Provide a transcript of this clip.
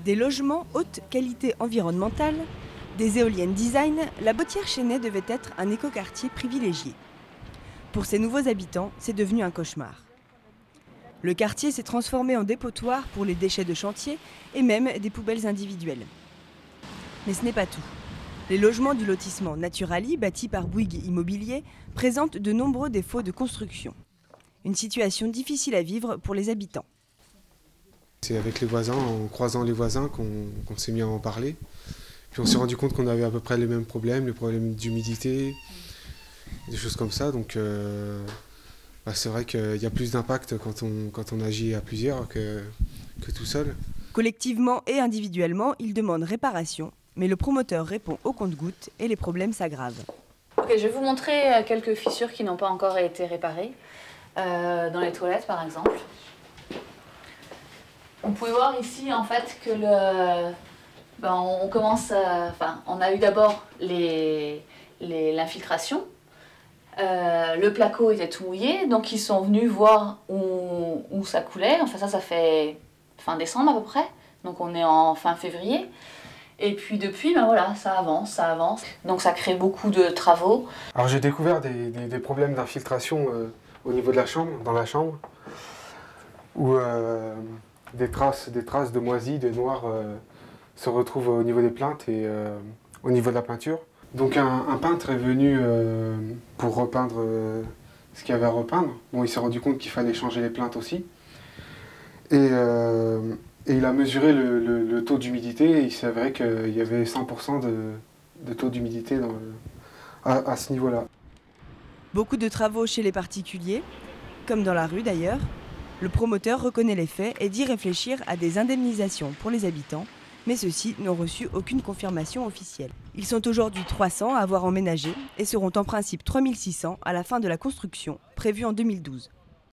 Des logements haute qualité environnementale, des éoliennes design, la Bottière-Chesnay devait être un écoquartier privilégié. Pour ses nouveaux habitants, c'est devenu un cauchemar. Le quartier s'est transformé en dépotoir pour les déchets de chantier et même des poubelles individuelles. Mais ce n'est pas tout. Les logements du lotissement Naturali, bâti par Bouygues Immobilier, présentent de nombreux défauts de construction. Une situation difficile à vivre pour les habitants. C'est avec les voisins, en croisant les voisins, qu'on s'est mis à en parler. Puis on s'est rendu compte qu'on avait à peu près les mêmes problèmes d'humidité, des choses comme ça. Donc c'est vrai qu'il y a plus d'impact quand on agit à plusieurs que tout seul. Collectivement et individuellement, ils demandent réparation, mais le promoteur répond au compte-gouttes et les problèmes s'aggravent. Ok, je vais vous montrer quelques fissures qui n'ont pas encore été réparées, dans les toilettes par exemple. Vous pouvez voir ici en fait que on a eu d'abord l'infiltration. Le placo était tout mouillé, donc ils sont venus voir où ça coulait. Enfin ça fait fin décembre à peu près, donc on est en fin février. Et puis depuis, voilà, ça avance. Donc ça crée beaucoup de travaux. Alors j'ai découvert des problèmes d'infiltration au niveau de la chambre, dans la chambre, où des traces de moisis, de noir se retrouvent au niveau des plinthes et au niveau de la peinture. Donc un peintre est venu pour repeindre ce qu'il y avait à repeindre. Bon, il s'est rendu compte qu'il fallait changer les plinthes aussi. Et il a mesuré le taux d'humidité et il s'est avéré qu'il y avait 100% de taux d'humidité à ce niveau-là. Beaucoup de travaux chez les particuliers, comme dans la rue d'ailleurs. Le promoteur reconnaît les faits et dit réfléchir à des indemnisations pour les habitants, mais ceux-ci n'ont reçu aucune confirmation officielle. Ils sont aujourd'hui 300 à avoir emménagé et seront en principe 3600 à la fin de la construction, prévue en 2012.